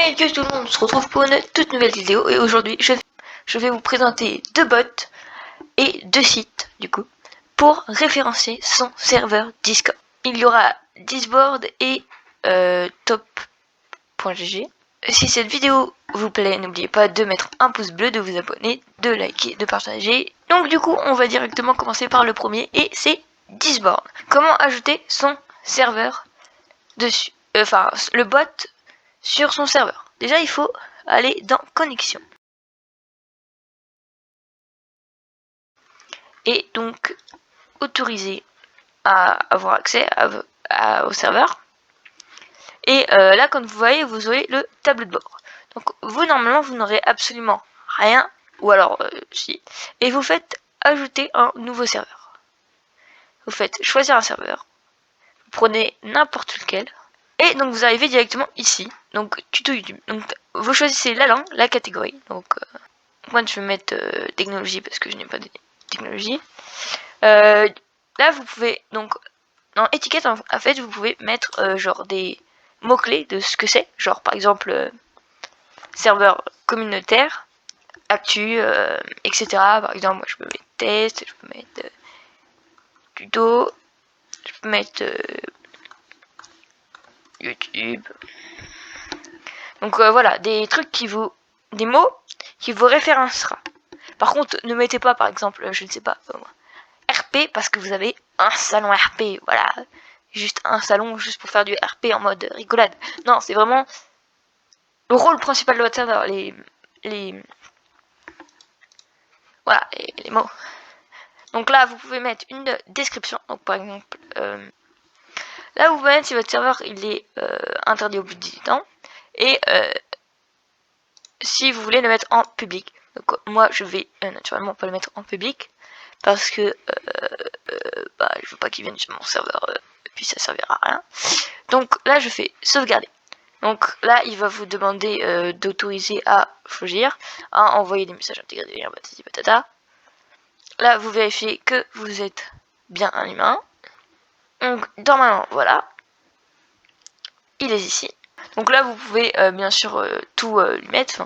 Hey yo tout le monde, on se retrouve pour une toute nouvelle vidéo et aujourd'hui je vais vous présenter deux bots et deux sites du coup pour référencer son serveur Discord. Il y aura Discord et top.gg. Si cette vidéo vous plaît, n'oubliez pas de mettre un pouce bleu, de vous abonner, de liker, de partager. Donc du coup on va directement commencer par le premier et c'est Discord. Comment ajouter son serveur dessus, enfin le bot sur son serveur. Déjà, il faut aller dans connexion. Et donc, autoriser à avoir accès au serveur. Et là, comme vous voyez, vous aurez le tableau de bord. Donc, vous, normalement, vous n'aurez absolument rien. Ou alors, si. Et vous faites ajouter un nouveau serveur. Vous faites choisir un serveur. Vous prenez n'importe lequel. Et donc, vous arrivez directement ici. Donc, tuto YouTube. Donc, vous choisissez la langue, la catégorie. Donc, moi, je vais mettre technologie parce que je n'ai pas de technologie. Là, vous pouvez, donc, dans étiquette, en fait, vous pouvez mettre genre des mots-clés de ce que c'est. Genre, par exemple, serveur communautaire, actu, etc. Par exemple, moi, je peux mettre test, je peux mettre tuto, je peux mettre YouTube. Donc, voilà, des mots qui vous référencera. Par contre, ne mettez pas, par exemple, je ne sais pas, RP parce que vous avez un salon RP, voilà, juste un salon juste pour faire du RP en mode rigolade. Non, c'est vraiment le rôle principal de votre serveur, voilà, les mots. Donc là, vous pouvez mettre une description. Donc par exemple, là vous pouvez mettre si votre serveur il est interdit au plus de 18 ans et si vous voulez le mettre en public. Donc moi, je vais naturellement pas le mettre en public parce que je veux pas qu'il vienne sur mon serveur et puis ça servira à rien. Donc là je fais sauvegarder. Donc là il va vous demander d'autoriser à choisir, à envoyer des messages intégrés des liens patati patata. Là vous vérifiez que vous êtes bien un humain. Donc normalement voilà, il est ici. Donc là vous pouvez bien sûr tout lui mettre.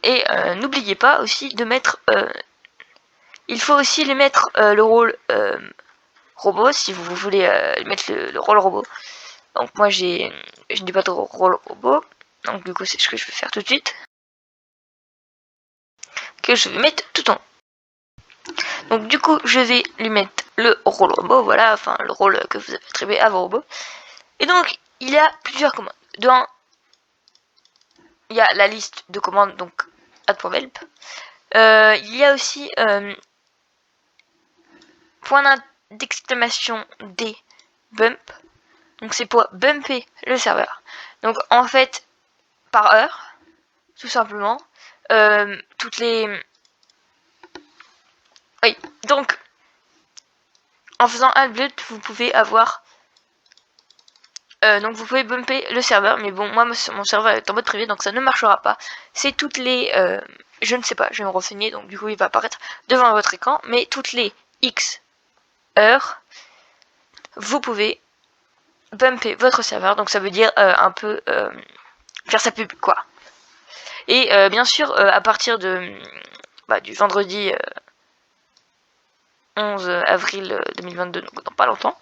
Et n'oubliez pas aussi de mettre il faut aussi les mettre le rôle robot si vous voulez mettre le rôle robot. Donc moi je n'ai pas de rôle robot. Donc du coup c'est ce que je vais faire tout de suite. Que je vais mettre tout en haut. Donc du coup je vais lui mettre le rôle robot, voilà, enfin le rôle que vous avez attribué à vos robots. Et donc il y a plusieurs commandes. Dans il y a la liste de commandes, donc add.help. Il y a aussi point d'exclamation D bump. Donc c'est pour bumper le serveur. Donc en fait, par heure, tout simplement, toutes les... Oui, donc en faisant un build, vous pouvez avoir... donc vous pouvez bumper le serveur, mais bon, moi mon serveur est en mode privé, donc ça ne marchera pas. C'est toutes les... je ne sais pas, je vais me renseigner, donc du coup il va apparaître devant votre écran, mais toutes les X heures, vous pouvez bumper votre serveur, donc ça veut dire un peu faire sa pub, quoi. Et bien sûr, à partir du vendredi 11 avril 2022, donc dans pas longtemps,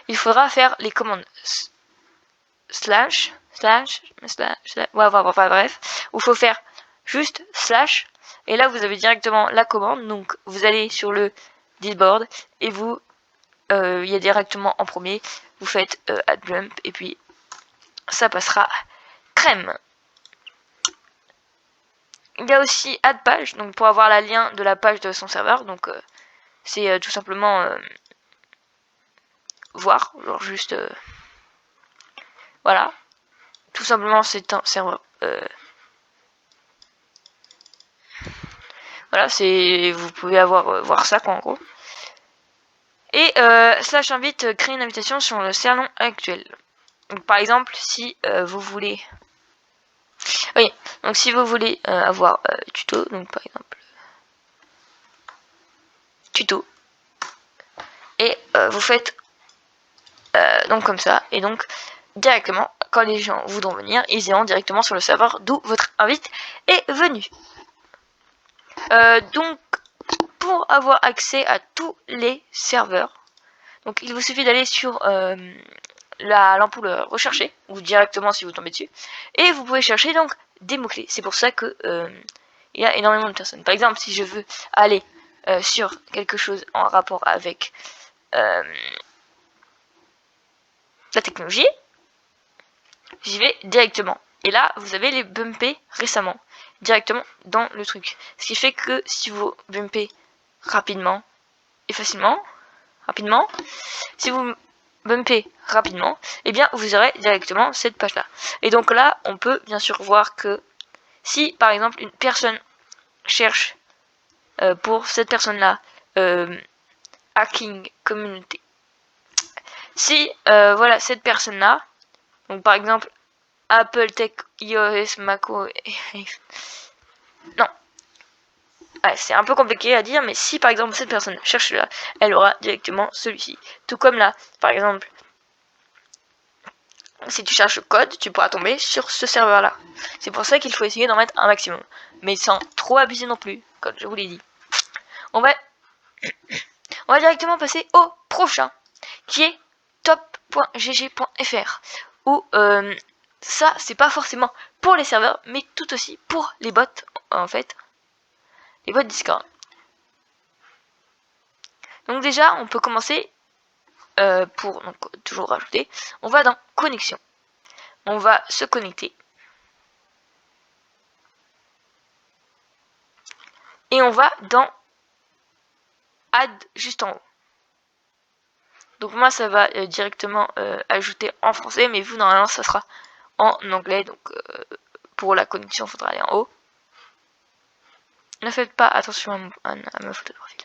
il faudra faire les commandes slash, ouais, bref, où il faut faire juste slash, et là vous avez directement la commande, donc vous allez sur le Discord, et vous, il y a directement en premier, vous faites add bump, et puis ça passera crème. Il y a aussi add page, donc pour avoir la lien de la page de son serveur, donc c'est tout simplement voir, genre juste voilà, tout simplement c'est un serveur voilà, c'est vous pouvez voir ça quoi en gros. Et slash invite créer une invitation sur le salon actuel. Donc par exemple si vous voulez oui, donc si vous voulez avoir tuto, donc par exemple tuto, et vous faites donc comme ça, et donc directement quand les gens voudront venir, ils iront directement sur le serveur d'où votre invite est venu. Donc, pour avoir accès à tous les serveurs, donc il vous suffit d'aller sur l'ampoule rechercher, ou directement si vous tombez dessus, et vous pouvez chercher donc des mots-clés. C'est pour ça que il y a énormément de personnes. Par exemple, si je veux aller sur quelque chose en rapport avec la technologie, j'y vais directement. Et là, vous avez les bumpés récemment, directement dans le truc. Ce qui fait que si vous bumpez rapidement et facilement, si vous bumpez rapidement, eh bien vous aurez directement cette page là. Et donc là, on peut bien sûr voir que si par exemple une personne cherche pour cette personne là hacking communauté, si voilà cette personne là, donc par exemple Apple Tech, iOS, macOS, non, ouais, c'est un peu compliqué à dire, mais si par exemple cette personne cherche là, elle aura directement celui-ci. Tout comme là, par exemple, si tu cherches le code, tu pourras tomber sur ce serveur là. C'est pour ça qu'il faut essayer d'en mettre un maximum, mais sans trop abuser non plus, comme je vous l'ai dit. On va directement passer au prochain, qui est top.gg.fr, où ça c'est pas forcément pour les serveurs, mais tout aussi pour les bots en fait, les bots Discord. Donc déjà on peut commencer pour donc toujours rajouter, on va dans connexion, on va se connecter et on va dans add juste en haut. Donc moi ça va directement ajouter en français, mais vous normalement ça sera en anglais, donc pour la connexion il faudra aller en haut. Ne faites pas attention à ma photo de profil.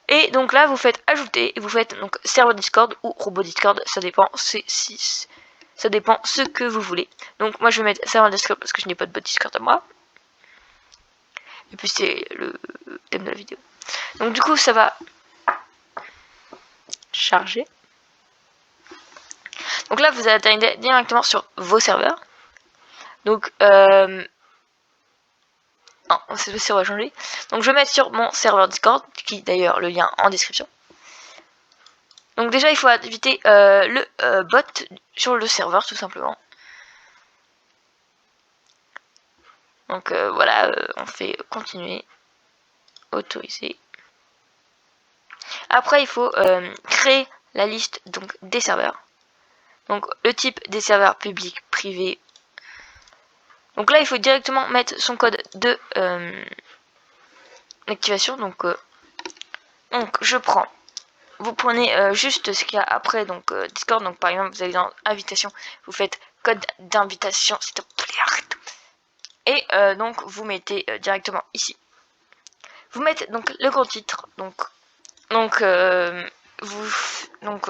Et donc là vous faites ajouter et vous faites donc serveur Discord ou robot Discord, ça dépend, ça dépend ce que vous voulez. Donc moi je vais mettre serveur Discord parce que je n'ai pas de bot Discord à moi. Et puis c'est le thème de la vidéo. Donc du coup ça va charger. Donc là vous allez atteindre directement sur vos serveurs. Donc non, cette fois-ci on va changer. Donc je vais mettre sur mon serveur Discord, qui d'ailleurs le lien en description. Donc déjà il faut éviter le bot sur le serveur tout simplement. Donc voilà, on fait continuer, autoriser. Après il faut créer la liste donc des serveurs. Donc le type des serveurs publics, privés. Donc là il faut directement mettre son code de activation. Donc je prends. Vous prenez juste ce qu'il y a après donc Discord. Donc par exemple vous avez dans invitation, vous faites code d'invitation, s'il te plaît, arrête. Et donc vous mettez directement ici. Vous mettez donc le gros titre. Donc vous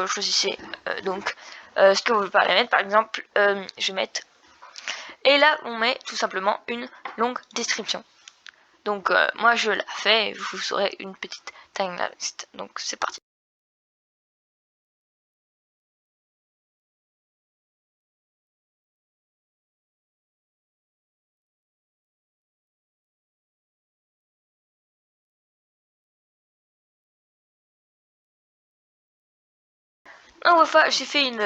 choisissez ce que vous voulez mettre. Par exemple, je vais mettre. Et là, on met tout simplement une longue description. Donc moi je la fais et vous aurez une petite timelist. Donc c'est parti. Donc enfin, j'ai fait une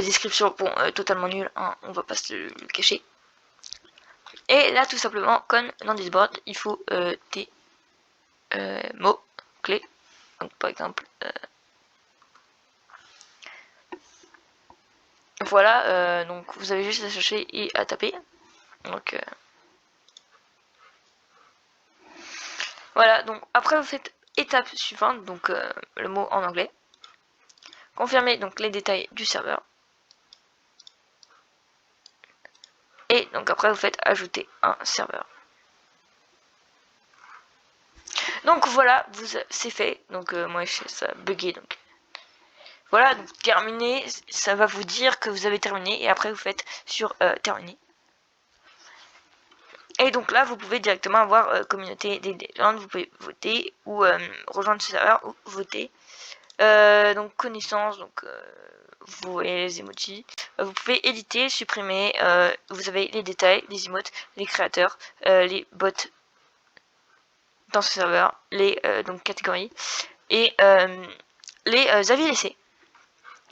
description totalement nulle, hein, on va pas se le cacher. Et là tout simplement, comme dans Discord, il faut des mots clés. Donc par exemple, voilà, donc vous avez juste à chercher et à taper. Donc voilà, donc après vous faites étape suivante, donc le mot en anglais. Confirmez donc les détails du serveur. Et donc après vous faites ajouter un serveur. Donc voilà, c'est fait. Donc moi ça a bugué, donc voilà, donc terminé, ça va vous dire que vous avez terminé et après vous faites sur terminer. Et donc là vous pouvez directement avoir communauté des landes, vous pouvez voter ou rejoindre ce serveur ou voter. Donc connaissance, donc vous voyez les emojis. Vous pouvez éditer, supprimer. Vous avez les détails, les emotes, les créateurs, les bots dans ce serveur, les donc catégories et les avis laissés.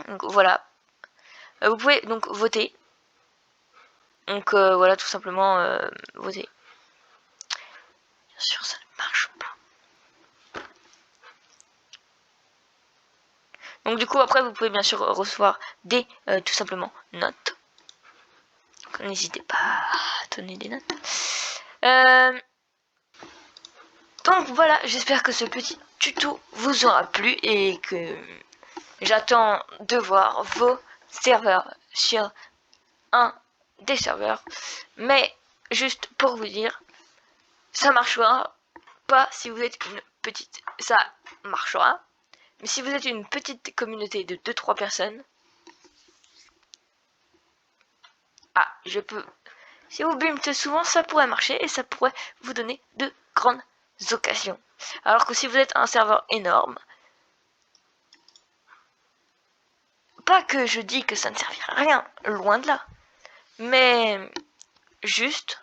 Donc voilà. Vous pouvez donc voter. Donc voilà, tout simplement voter. Bien sûr, ça ne marche pas. Donc du coup, après, vous pouvez bien sûr recevoir des tout simplement notes. N'hésitez pas à donner des notes. Donc voilà, j'espère que ce petit tuto vous aura plu et que j'attends de voir vos serveurs sur un des serveurs. Mais juste pour vous dire, ça marchera pas si vous êtes une petite. Ça marchera. Mais si vous êtes une petite communauté de 2-3 personnes, je peux. Si vous bumptez souvent, ça pourrait marcher et ça pourrait vous donner de grandes occasions. Alors que si vous êtes un serveur énorme, pas que je dis que ça ne servira à rien, loin de là, mais juste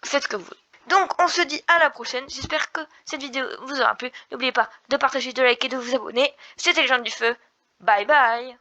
faites ce que vous voulez. Donc on se dit à la prochaine, j'espère que cette vidéo vous aura plu. N'oubliez pas de partager, de liker et de vous abonner. C'était les gens du feu, bye bye.